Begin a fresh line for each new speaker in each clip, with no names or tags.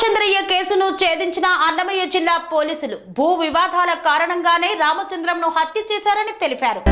రామచంద్రయ్య కేసును ఛేదించిన అన్నమయ్య జిల్లా పోలీసులు భూ వివాదాల కారణంగానే రామచంద్రంను హత్య చేశారని తెలిపారు.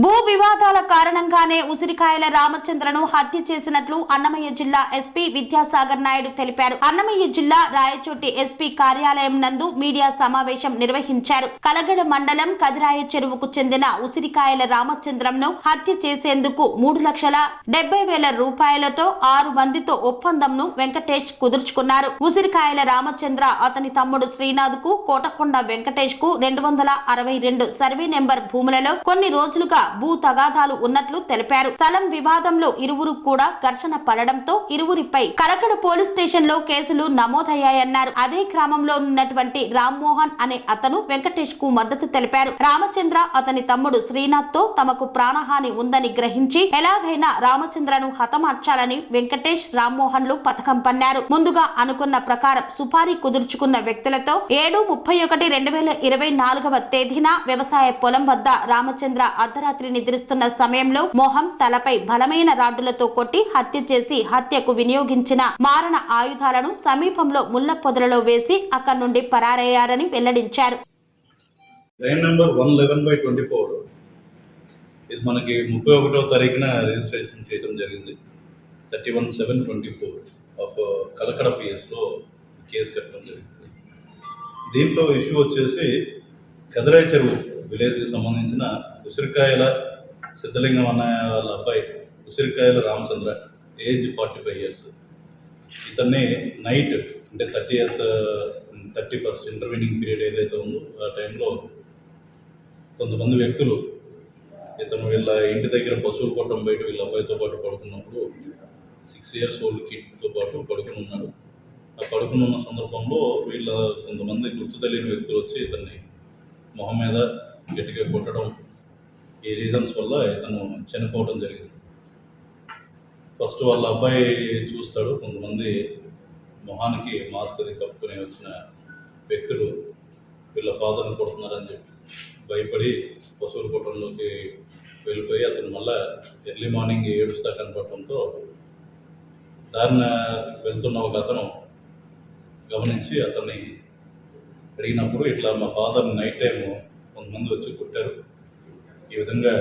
భూ వివాదాల కారణంగానే ఉసిరికాయల రామచంద్రను హత్య చేసినట్లు అన్నమయ్య జిల్లా ఎస్పీ విద్యాసాగర్ నాయుడు తెలిపారు. అన్నమయ్య జిల్లా రాయచోటి ఎస్పీ కార్యాలయం నందు మీడియా సమావేశం నిర్వహించారు. కలగడ మండలం కదిరాయ చెరువుకు చెందిన ఉసిరికాయల రామచంద్రంను హత్య చేసేందుకు 3,70,000 రూపాయలతో 6 మందితో ఒప్పందంను వెంకటేష్ కుదుర్చుకున్నారు. ఉసిరికాయల రామచంద్ర అతని తమ్ముడు శ్రీనాథ్ కు కోటకొండ వెంకటేష్ కు 262 సర్వే నెంబర్ భూములలో కొన్ని రోజులుగా భూ తగాదాలు ఉన్నట్లు తెలిపారు. స్థలం వివాదంలో ఇరువురు కూడా ఘర్షణ పడడంతో ఇరువురిపై కలకడ పోలీస్ స్టేషన్ లో కేసులు నమోదయ్యాయన్నారు. అదే గ్రామంలో ఉన్నటువంటి రామ్మోహన్ అనే అతను వెంకటేష్ కు మద్దతు తెలిపారు. రామచంద్ర అతని తమ్ముడు శ్రీనాథ్ తో తమకు ప్రాణహాని ఉందని గ్రహించి ఎలాగైనా రామచంద్రను హతమార్చాలని వెంకటేష్ రామ్మోహన్ లు పథకం పన్నారు. ముందుగా అనుకున్న ప్రకారం సుపారీ కుదుర్చుకున్న వ్యక్తులతో 7/31/2024 తేదీన వ్యవసాయ పొలం వద్ద రామచంద్ర అర్ధరాత్రి నిద్రిస్తున్న సమయంలో మోహం తలపై బలమైన రాడ్డులతో కొట్టి హత్య చేసి హత్యకు వినియోగించిన మారణ ఆయుధాలను సమీపంలో ముళ్ల పొదలలో వేసి అక్కడి నుండి పరారయ్యారని వెల్లడించారు.
లైన్ నంబర్ 111/24 ఇది మనకి 31వ తారీఖున రిజిస్ట్రేషన్ చేయడం జరిగింది. 31/7/24 ఆఫ్ కలకడ పిఎస్లో కేసు కట్టడం జరిగింది. దీంట్లో ఇష్యూ వచ్చేసి కదిరాయ చెరువు విలేజ్కి సంబంధించిన ఉసిరికాయల సిద్ధలింగం అన్న వాళ్ళ అబ్బాయి ఉసిరికాయల రామచంద్ర, ఏజ్ 45 years. ఇతన్ని నైట్ అంటే 31st ఇంటర్వ్యూనింగ్ పీరియడ్ ఏదైతే ఉందో ఆ టైంలో కొంతమంది వ్యక్తులు ఇతను వీళ్ళ ఇంటి దగ్గర పశువులు కొట్టడం బయట వీళ్ళ అబ్బాయితో పాటు పడుకున్నప్పుడు 6 years old కిడ్తో పాటు పడుకుని ఉన్నాడు. ఆ పడుకుని ఉన్న సందర్భంలో వీళ్ళ కొంతమంది గుర్తు తెలియని వ్యక్తులు వచ్చి ఇతన్ని మొహం మీద గట్టిగా కొట్టడం, ఈ రీజన్స్ వల్ల ఇతను చనిపోవడం జరిగింది. ఫస్ట్ వాళ్ళ అబ్బాయి చూస్తాడు, కొంతమంది మొహానికి మాస్క్ అది కప్పుకొని వచ్చిన వ్యక్తులు వీళ్ళ ఫాదర్ని కొడుతున్నారని చెప్పి భయపడి పశువుల కొట్టంలోకి వెళ్ళిపోయి అతను మళ్ళీ ఎర్లీ మార్నింగ్ ఏడుస్తా కనపడటంతో దారిన వెళ్తున్న ఒక అతను గమనించి అతన్ని అడిగినప్పుడు ఇట్లా మా ఫాదర్ని నైట్ టైం కొంతమంది వచ్చి కొట్టారు, ఈ విధంగా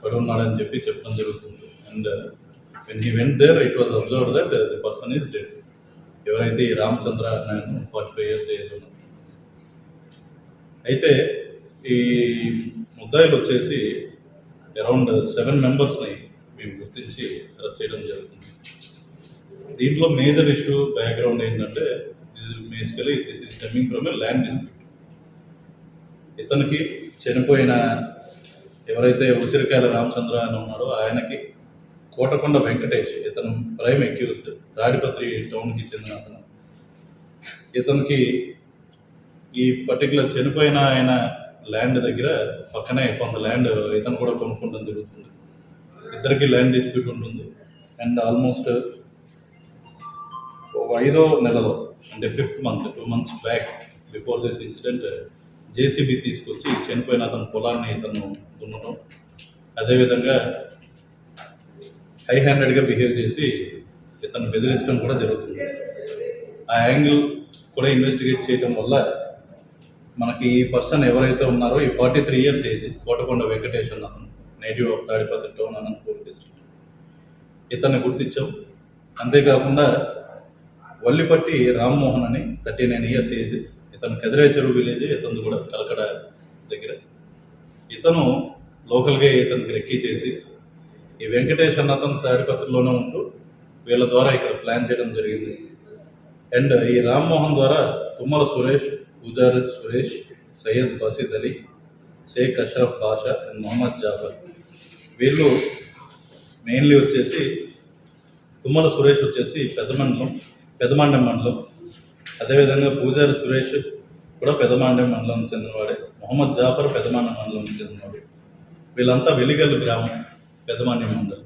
పడున్నాడని చెప్పి చెప్పడం జరుగుతుంది. And when he went there it was observed that the person is dead. ఎవరైతే ఈ రామచంద్ర అనే 45 years ఏజ్ ఉన్నారు. అయితే ఈ ముద్దాయిలు వచ్చేసి అరౌండ్ 7 మెంబర్స్ని మేము గుర్తించి అరెస్ట్ చేయడం జరుగుతుంది. దీంట్లో మేజర్ ఇష్యూ బ్యాక్గ్రౌండ్ ఏంటంటే basically this is coming from a land dispute. ఇతనికి చనిపోయిన ఎవరైతే ఉసిరికాయల రామచంద్ర అని ఉన్నాడో ఆయనకి కోటకొండ వెంకటేష్, ఇతను ప్రైమ్ అక్యూజ్డ్, తాడిపత్రి టౌన్కి చెందిన అతను. ఇతనికి ఈ పర్టికులర్ చనిపోయిన ఆయన ల్యాండ్ దగ్గర పక్కనే కొంత ల్యాండ్ ఇతను కూడా కొనుక్కోవడం జరుగుతుంది. ఇద్దరికి ల్యాండ్ డిస్ప్యూట్ ఉంటుంది. అండ్ ఆల్మోస్ట్ 5వ నెలలో అంటే 5th month 2 months back before this incident JCB తీసుకొచ్చి చనిపోయిన అతని పొలాన్ని ఇతను దున్నడం, అదేవిధంగా హై హ్యాండెడ్గా బిహేవ్ చేసి ఇతను బెదిరించడం కూడా జరుగుతుంది. ఆ యాంగిల్ కూడా ఇన్వెస్టిగేట్ చేయడం వల్ల మనకి ఈ పర్సన్ ఎవరైతే ఉన్నారో ఈ 43 years ఏజ్ కోటకొండ వెంకటేష్ అన్న అతను, native of Tadipatri town Anantapur district, ఇతన్ని గుర్తించాం. అంతేకాకుండా వల్లిపట్టి రామ్మోహన్ అని 39 years ఏజ్, ఇతను కదిరాయ చెరువు విలేజ్, ఇతను కూడా కలకడ దగ్గర. ఇతను లోకల్గా ఇతనికి రెక్కీ చేసి ఈ వెంకటేష్ అన్న అతను తాడిపత్రిలోనే ఉంటూ వీళ్ళ ద్వారా ఇక్కడ ప్లాన్ చేయడం జరిగింది. అండ్ ఈ రామ్మోహన్ ద్వారా తుమ్మల సురేష్, పూజారి సురేష్, సయ్యద్ బసీద్ అలీ, షేక్ అష్రఫ్ బాషా అండ్ మొహమ్మద్ జాఫర్, వీళ్ళు మెయిన్లీ వచ్చేసి తుమ్మల సురేష్ వచ్చేసి పెదమండెం మండలం, అదేవిధంగా పూజారి సురేష్ కూడా పెదమండెం మండలం చెందినవాడే, మొహమ్మద్ జాఫర్ పెదమండెం మండలం చెందినవాడు. వీళ్ళంతా వెలిగల్లు గ్రామం, పెదమండెం మండలం.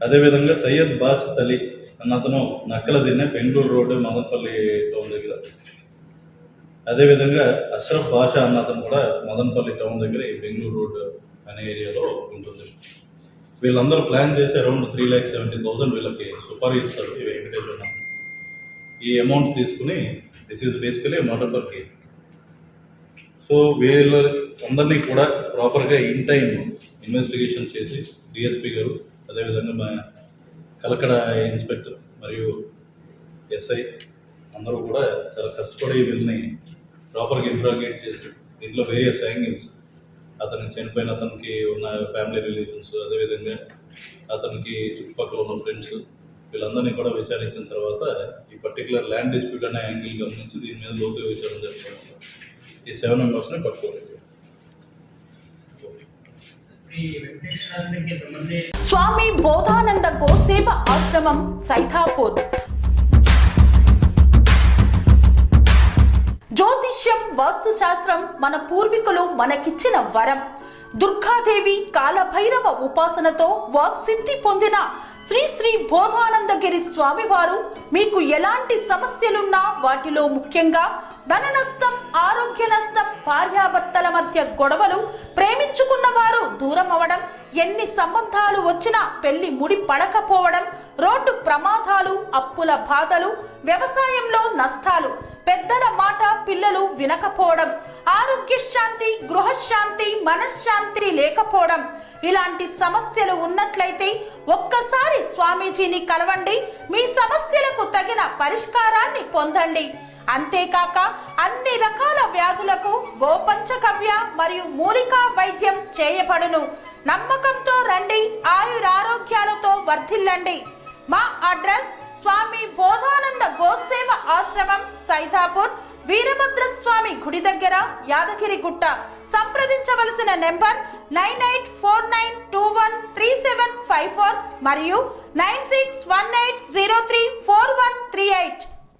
అదేవిధంగా సయ్యద్ బాసిత్ అలీ అన్నతను నక్కల దిన్నె, బెంగళూరు రోడ్డు, మదనపల్లి టౌన్ దగ్గర. అదేవిధంగా అష్రఫ్ బాషా అన్నతను కూడా మదనపల్లి టౌన్ దగ్గర ఈ బెంగళూరు రోడ్డు అనే ఏరియాలో ఉంటుంది. వీళ్ళందరూ ప్లాన్ చేసి అరౌండ్ 3,70,000 వీళ్ళకి సుపారీ ఇస్తారు ఈ వెంకటేశ్వర. ఈ అమౌంట్ తీసుకుని this is basically murder for case. So వీళ్ళ అందరినీ కూడా ప్రాపర్గా ఇన్ టైం ఇన్వెస్టిగేషన్ చేసి డిఎస్పీ గారు, అదేవిధంగా మా కలకడ ఇన్స్పెక్టర్ మరియు ఎస్ఐ అందరూ కూడా చాలా కష్టపడి వీళ్ళని ప్రాపర్గా ఇంట్రాగేట్ చేసి దీంట్లో వేరియస్ యాంగిల్స్, అతనికి చనిపోయిన అతనికి ఉన్న ఫ్యామిలీ రిలేషన్స్, అదేవిధంగా అతనికి చుట్టుపక్కల ఉన్న ఫ్రెండ్స్, వీళ్ళందరినీ కూడా విచారించిన తర్వాత ఈ పర్టికులర్ ల్యాండ్ డిస్ప్యూట్ అనే యాంగిల్ గమనించి దీని మీద లోతుగా విచారణ జరుగుతుంది. ఈ 7 మెంబర్స్ని పట్టుకోలేదు.
స్వామి బోధానంద గోసేవ ఆశ్రమం సైథాపూర్. జ్యోతిష్యం, వాస్తుశాస్త్రం మన పూర్వీకులు మనకిచ్చిన వరం. దుర్గాదేవి, కాలభైరవ ఉపాసనతో వాక్సిద్ధి పొందిన శ్రీ శ్రీ బోధానందగిరి స్వామివారు మీకు ఎలాంటి సమస్యలున్నా, వాటిలో ముఖ్యంగా ధన నష్టం, ఆరోగ్య నష్టం, భార్యాభర్తల మధ్య గొడవలు, ప్రేమించుకున్న వారు దూరం అవడం, ఎన్ని సంబంధాలు వచ్చినా పెళ్లి ముడి పడకపోవడం, రోడ్డు ప్రమాదాలు, అప్పుల బాధలు, వ్యవసాయంలో నష్టాలు, పెద్దల మాట పిల్లలు వినకపోవడం, ఆరోగ్య శాంతి, గృహశాంతి, మనశ్శాంతి లేకపోవడం, ఇలాంటి సమస్యలు ఉన్నట్లయితే ఒక్కసారి స్వామీజీని కలవండి. మీ సమస్యలకు తగిన పరిష్కారాన్ని పొందండి. అంతేకాక అన్ని రకాల వ్యాధులకు గోపంచగవ్య మరియు మూలికా వైద్యం చేయబడును. నమ్మకంతో రండి, ఆయురారోగ్యాలతో వర్ధిల్లండి. మా అడ్రస్ స్వామి బోధానంద గోసేవ ఆశ్రమం, సైథాపూర్, వీరభద్రస్వామి గుడి దగ్గర, యాదగిరిగుట్ట. సంప్రదించవలసిన నెంబర్ 9849213754 మరియు 9618034138.